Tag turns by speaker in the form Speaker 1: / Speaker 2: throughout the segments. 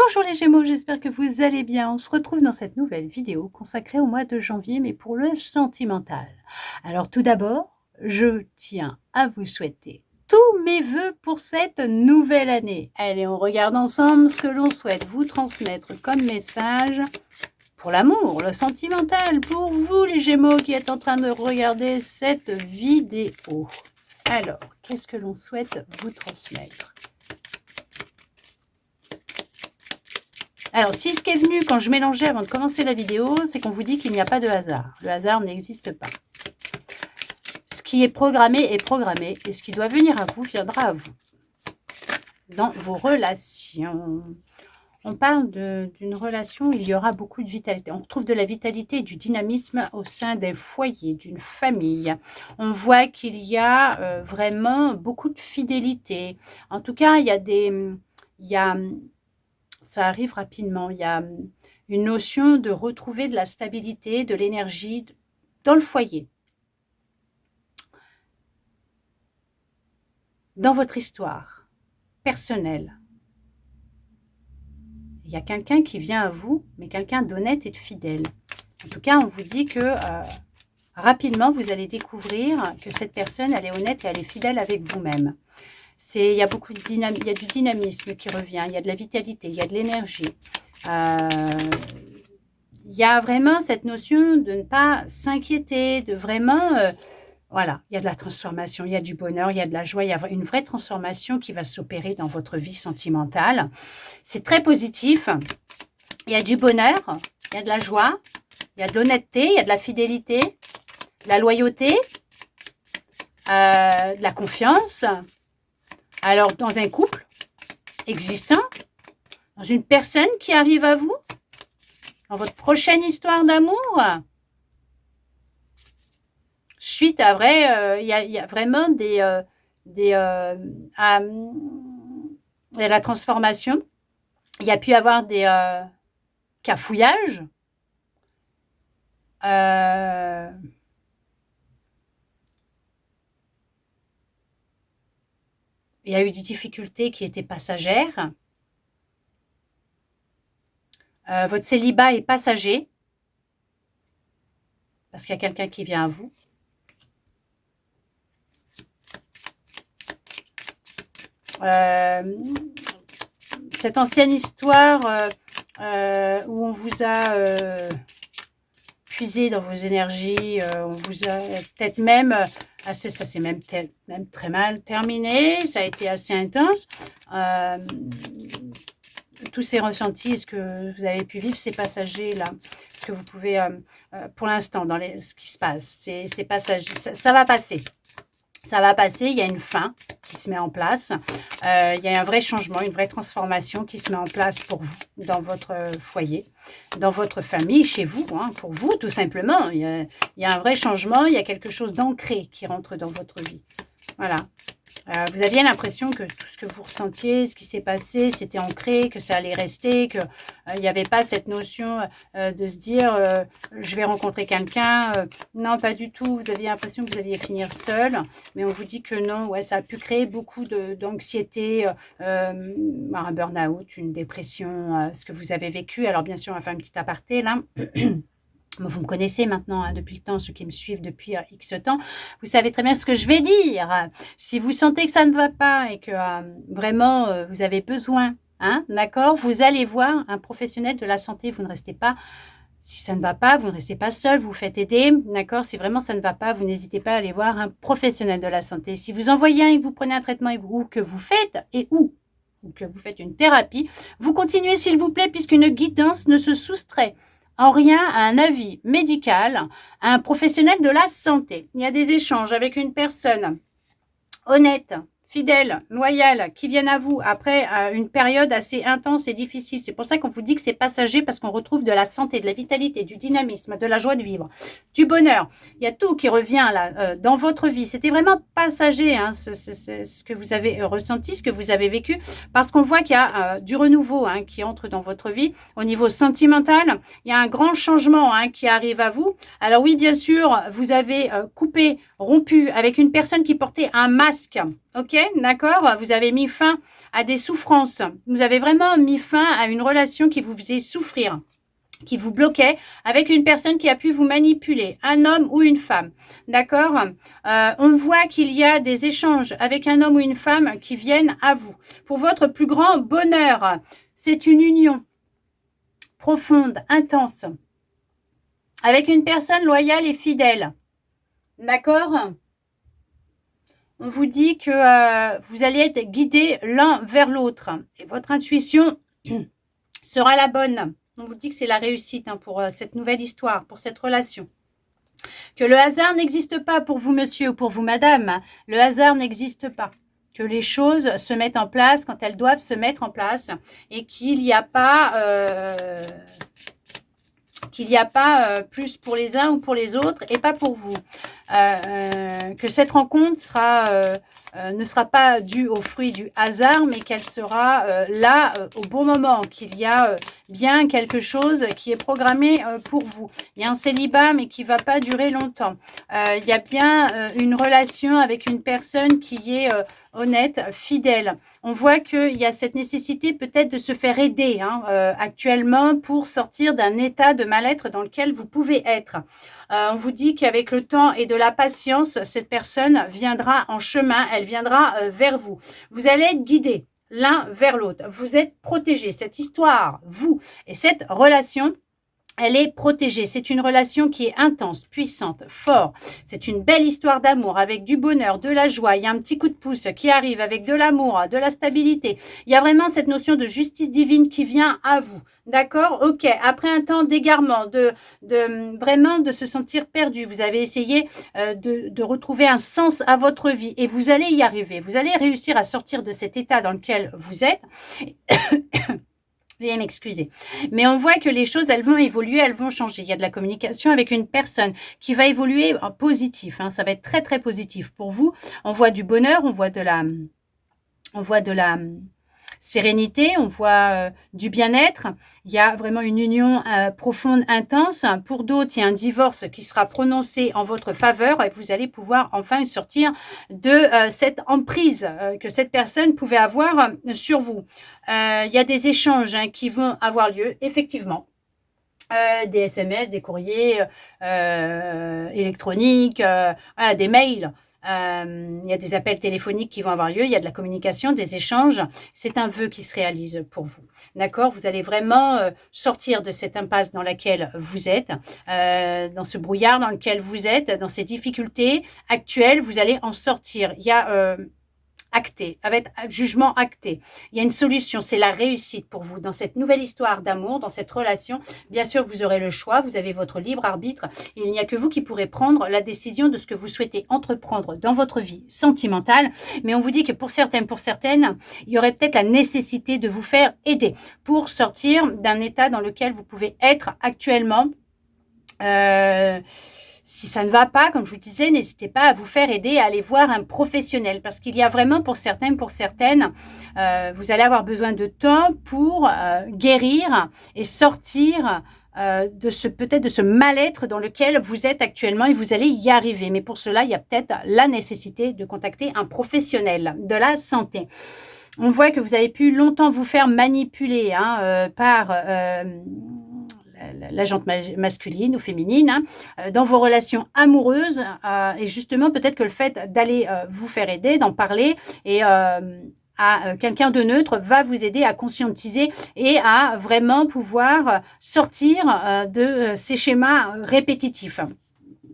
Speaker 1: Bonjour les Gémeaux, j'espère que vous allez bien. On se retrouve dans cette nouvelle vidéo consacrée au mois de janvier, mais pour le sentimental. Alors tout d'abord, je tiens à vous souhaiter tous mes vœux pour cette nouvelle année. Allez, on regarde ensemble ce que l'on souhaite vous transmettre comme message pour l'amour, le sentimental, pour vous les Gémeaux qui êtes en train de regarder cette vidéo. Alors, qu'est-ce que l'on souhaite vous transmettre ? Alors, si ce qui est venu quand je mélangeais avant de commencer la vidéo, c'est qu'on vous dit qu'il n'y a pas de hasard. Le hasard n'existe pas. Ce qui est programmé, et ce qui doit venir à vous, viendra à vous. Dans vos relations. On parle d'une relation où il y aura beaucoup de vitalité. On retrouve de la vitalité et du dynamisme au sein des foyers, d'une famille. On voit qu'il y a vraiment beaucoup de fidélité. En tout cas, ça arrive rapidement. Il y a une notion de retrouver de la stabilité, de l'énergie dans le foyer. Dans votre histoire personnelle. Il y a quelqu'un qui vient à vous, mais quelqu'un d'honnête et de fidèle. En tout cas, on vous dit que rapidement, vous allez découvrir que cette personne, elle est honnête et elle est fidèle avec vous-même. Il y a beaucoup de il y a du dynamisme qui revient, il y a de la vitalité, il y a de l'énergie. Il y a vraiment cette notion de ne pas s'inquiéter, de vraiment... voilà, il y a de la transformation, il y a du bonheur, il y a de la joie, il y a une vraie transformation qui va s'opérer dans votre vie sentimentale. C'est très positif. Il y a du bonheur, il y a de la joie, il y a de l'honnêteté, il y a de la fidélité, de la loyauté, de la confiance. Alors, dans un couple existant, dans une personne qui arrive à vous, dans votre prochaine histoire d'amour, suite à vrai, il y a vraiment la transformation. Il y a pu y avoir des cafouillages. Il y a eu des difficultés qui étaient passagères. Votre célibat est passager. Parce qu'il y a quelqu'un qui vient à vous. Cette ancienne histoire où on vous a puisé dans vos énergies, on vous a peut-être même... ça s'est même très mal terminé, ça a été assez intense. Tous ces ressentis, ce que vous avez pu vivre, ces passagers-là, ce que vous pouvez, pour l'instant, dans ce qui se passe, c'est passager, ça va passer. Ça va passer, il y a une fin qui se met en place, il y a un vrai changement, une vraie transformation qui se met en place pour vous, dans votre foyer, dans votre famille, chez vous, hein, pour vous tout simplement. Il y a un vrai changement, il y a quelque chose d'ancré qui rentre dans votre vie. Voilà. Vous aviez l'impression que tout ce que vous ressentiez, ce qui s'est passé, c'était ancré, que ça allait rester, qu'il n'y avait pas cette notion de se dire je vais rencontrer quelqu'un. Non, pas du tout. Vous aviez l'impression que vous alliez finir seul, mais on vous dit que non. Ouais, ça a pu créer beaucoup d'anxiété, un burn-out, une dépression, ce que vous avez vécu. Alors bien sûr, on va faire une petite aparté là. Vous me connaissez maintenant, hein, depuis le temps, ceux qui me suivent depuis X temps. Vous savez très bien ce que je vais dire. Si vous sentez que ça ne va pas et que vraiment vous avez besoin, hein, d'accord, vous allez voir un professionnel de la santé. Vous ne restez pas, si ça ne va pas, vous ne restez pas seul, vous faites aider, d'accord. Si vraiment ça ne va pas, vous n'hésitez pas à aller voir un professionnel de la santé. Si vous en voyez un et que vous prenez un traitement ou que vous faites, ou que vous faites une thérapie, vous continuez s'il vous plaît, puisqu'une guidance ne se soustrait en rien à un avis médical, à un professionnel de la santé. Il y a des échanges avec une personne honnête, fidèles, loyales, qui viennent à vous après une période assez intense et difficile. C'est pour ça qu'on vous dit que c'est passager, parce qu'on retrouve de la santé, de la vitalité, du dynamisme, de la joie de vivre, du bonheur. Il y a tout qui revient là dans votre vie. C'était vraiment passager, hein, ce que vous avez ressenti, ce que vous avez vécu, parce qu'on voit qu'il y a du renouveau qui entre dans votre vie. Au niveau sentimental, il y a un grand changement qui arrive à vous. Alors oui, bien sûr, vous avez coupé, rompu avec une personne qui portait un masque. Ok, d'accord? Vous avez mis fin à des souffrances. Vous avez vraiment mis fin à une relation qui vous faisait souffrir, qui vous bloquait, avec une personne qui a pu vous manipuler, un homme ou une femme. D'accord? On voit qu'il y a des échanges avec un homme ou une femme qui viennent à vous. Pour votre plus grand bonheur, c'est une union profonde, intense, avec une personne loyale et fidèle. D'accord? On vous dit que vous allez être guidés l'un vers l'autre. Et votre intuition sera la bonne. On vous dit que c'est la réussite pour cette nouvelle histoire, pour cette relation. Que le hasard n'existe pas pour vous, monsieur, ou pour vous, madame. Le hasard n'existe pas. Que les choses se mettent en place quand elles doivent se mettre en place. Et qu'il n'y a pas... plus pour les uns ou pour les autres et pas pour vous. Que cette rencontre ne sera pas due au fruit du hasard, mais qu'elle sera là au bon moment, qu'il y a bien quelque chose qui est programmé pour vous. Il y a un célibat, mais qui ne va pas durer longtemps. Il y a bien une relation avec une personne qui est honnête, fidèle. On voit qu'il y a cette nécessité peut-être de se faire aider actuellement pour sortir d'un état de mal-être dans lequel vous pouvez être. On vous dit qu'avec le temps et de la patience, cette personne viendra en chemin, elle viendra vers vous. Vous allez être guidés l'un vers l'autre. Vous êtes protégés. Cette histoire, vous et cette relation, elle est protégée. C'est une relation qui est intense, puissante, forte. C'est une belle histoire d'amour avec du bonheur, de la joie. Il y a un petit coup de pouce qui arrive avec de l'amour, de la stabilité. Il y a vraiment cette notion de justice divine qui vient à vous. D'accord? Ok. Après un temps d'égarement, vraiment de se sentir perdu, vous avez essayé de retrouver un sens à votre vie et vous allez y arriver. Vous allez réussir à sortir de cet état dans lequel vous êtes. Veuillez m'excuser. Mais on voit que les choses, elles vont évoluer, elles vont changer. Il y a de la communication avec une personne qui va évoluer en positif. Ça va être très, très positif pour vous. On voit du bonheur, on voit de la sérénité, on voit du bien-être. Il y a vraiment une union profonde, intense. Pour d'autres, il y a un divorce qui sera prononcé en votre faveur et vous allez pouvoir enfin sortir de cette emprise que cette personne pouvait avoir sur vous. Il y a des échanges qui vont avoir lieu, effectivement. Des SMS, des courriers électroniques, des mails. Il y a des appels téléphoniques qui vont avoir lieu, il y a de la communication, des échanges. C'est un vœu qui se réalise pour vous. D'accord? Vous allez vraiment sortir de cette impasse dans laquelle vous êtes, dans ce brouillard dans lequel vous êtes, dans ces difficultés actuelles, vous allez en sortir. Il y a acté, avec jugement acté. Il y a une solution, c'est la réussite pour vous dans cette nouvelle histoire d'amour, dans cette relation. Bien sûr, vous aurez le choix, vous avez votre libre arbitre. Il n'y a que vous qui pourrez prendre la décision de ce que vous souhaitez entreprendre dans votre vie sentimentale. Mais on vous dit que pour certaines, il y aurait peut-être la nécessité de vous faire aider pour sortir d'un état dans lequel vous pouvez être actuellement. Si ça ne va pas, comme je vous disais, n'hésitez pas à vous faire aider, à aller voir un professionnel. Parce qu'il y a vraiment pour certaines, vous allez avoir besoin de temps pour guérir et sortir peut-être de ce mal-être dans lequel vous êtes actuellement et vous allez y arriver. Mais pour cela, il y a peut-être la nécessité de contacter un professionnel de la santé. On voit que vous avez pu longtemps vous faire manipuler par la jante masculine ou féminine, dans vos relations amoureuses. Et justement, peut-être que le fait d'aller vous faire aider, d'en parler et à quelqu'un de neutre va vous aider à conscientiser et à vraiment pouvoir sortir de ces schémas répétitifs.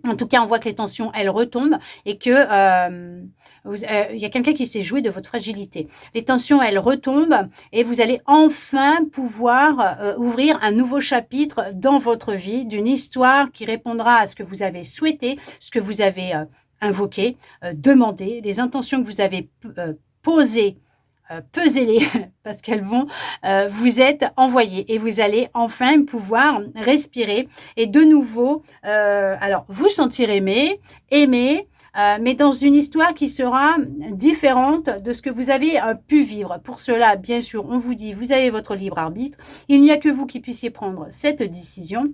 Speaker 1: En tout cas, on voit que les tensions, elles retombent et que il y a quelqu'un qui s'est joué de votre fragilité. Les tensions, elles retombent et vous allez enfin pouvoir ouvrir un nouveau chapitre dans votre vie, d'une histoire qui répondra à ce que vous avez souhaité, ce que vous avez invoqué, demandé, les intentions que vous avez posées. Pesez-les parce qu'elles vont vous être envoyées et vous allez enfin pouvoir respirer et de nouveau alors vous sentir aimé, mais dans une histoire qui sera différente de ce que vous avez pu vivre. Pour cela, bien sûr, on vous dit, vous avez votre libre arbitre. Il n'y a que vous qui puissiez prendre cette décision.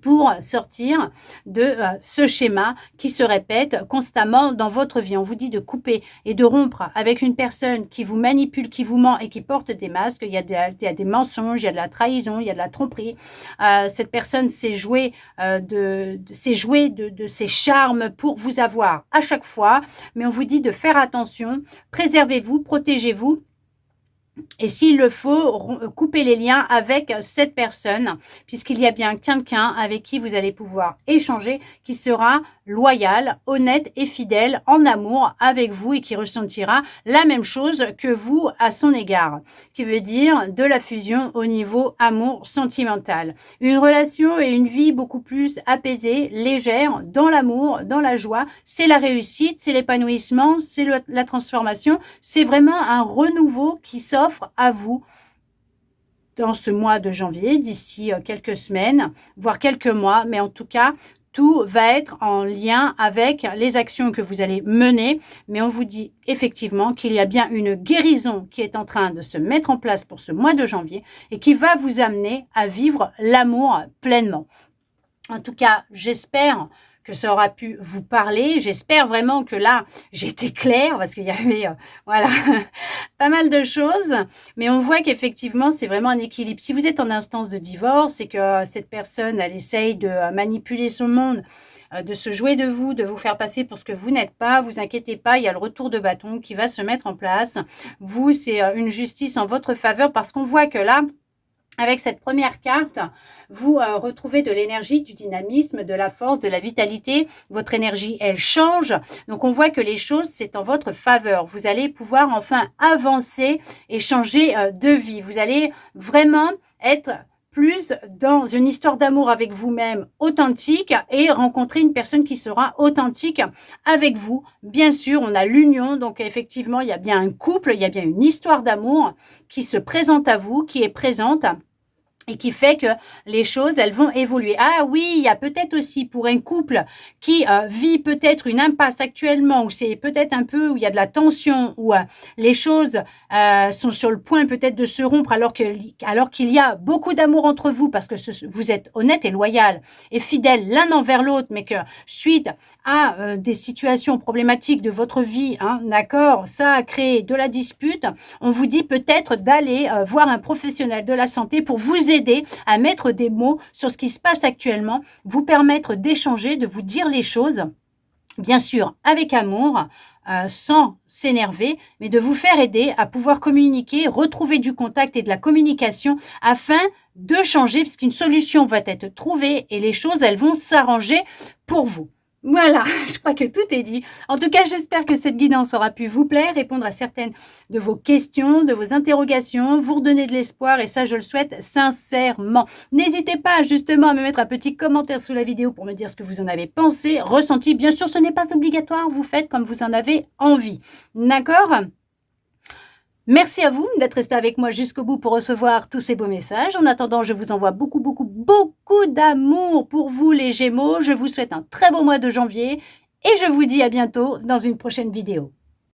Speaker 1: pour sortir de ce schéma qui se répète constamment dans votre vie. On vous dit de couper et de rompre avec une personne qui vous manipule, qui vous ment et qui porte des masques. Il y a des mensonges, il y a de la trahison, il y a de la tromperie. Cette personne s'est jouée de ses charmes pour vous avoir à chaque fois. Mais on vous dit de faire attention, préservez-vous, protégez-vous. Et s'il le faut, couper les liens avec cette personne, puisqu'il y a bien quelqu'un avec qui vous allez pouvoir échanger, qui sera loyal, honnête et fidèle en amour avec vous et qui ressentira la même chose que vous à son égard, qui veut dire de la fusion au niveau amour sentimental. Une relation et une vie beaucoup plus apaisée, légère, dans l'amour, dans la joie, c'est la réussite, c'est l'épanouissement, c'est la transformation, c'est vraiment un renouveau qui s'offre à vous dans ce mois de janvier, d'ici quelques semaines, voire quelques mois, mais en tout cas, tout va être en lien avec les actions que vous allez mener, mais on vous dit effectivement qu'il y a bien une guérison qui est en train de se mettre en place pour ce mois de janvier et qui va vous amener à vivre l'amour pleinement. En tout cas, j'espère que ça aura pu vous parler. J'espère vraiment que là, j'étais claire parce qu'il y avait voilà, pas mal de choses. Mais on voit qu'effectivement, c'est vraiment un équilibre. Si vous êtes en instance de divorce et que cette personne, elle essaye de manipuler son monde, de se jouer de vous faire passer pour ce que vous n'êtes pas, vous inquiétez pas, il y a le retour de bâton qui va se mettre en place. Vous, c'est une justice en votre faveur parce qu'on voit que là, avec cette première carte, vous retrouvez de l'énergie, du dynamisme, de la force, de la vitalité. Votre énergie, elle change. Donc, on voit que les choses, c'est en votre faveur. Vous allez pouvoir enfin avancer et changer de vie. Vous allez vraiment être plus dans une histoire d'amour avec vous-même authentique et rencontrer une personne qui sera authentique avec vous. Bien sûr, on a l'union, donc effectivement, il y a bien un couple, il y a bien une histoire d'amour qui se présente à vous, qui est présente et qui fait que les choses, elles vont évoluer. Ah oui, il y a peut-être aussi pour un couple qui vit peut-être une impasse actuellement, où c'est peut-être un peu, où il y a de la tension, où les choses sont sur le point peut-être de se rompre, alors qu'il y a beaucoup d'amour entre vous, parce que vous êtes honnête et loyal et fidèle l'un envers l'autre, mais que suite à des situations problématiques de votre vie, hein, d'accord, ça a créé de la dispute, on vous dit peut-être d'aller voir un professionnel de la santé pour vous aider à mettre des mots sur ce qui se passe actuellement, vous permettre d'échanger, de vous dire les choses, bien sûr avec amour, sans s'énerver, mais de vous faire aider à pouvoir communiquer, retrouver du contact et de la communication afin de changer, parce qu'une solution va être trouvée et les choses, elles vont s'arranger pour vous. Voilà, je crois que tout est dit. En tout cas, j'espère que cette guidance aura pu vous plaire, répondre à certaines de vos questions, de vos interrogations, vous redonner de l'espoir et ça, je le souhaite sincèrement. N'hésitez pas justement à me mettre un petit commentaire sous la vidéo pour me dire ce que vous en avez pensé, ressenti. Bien sûr, ce n'est pas obligatoire, vous faites comme vous en avez envie. D'accord ? Merci à vous d'être resté avec moi jusqu'au bout pour recevoir tous ces beaux messages. En attendant, je vous envoie beaucoup, beaucoup, beaucoup d'amour pour vous les Gémeaux. Je vous souhaite un très beau mois de janvier et je vous dis à bientôt dans une prochaine vidéo.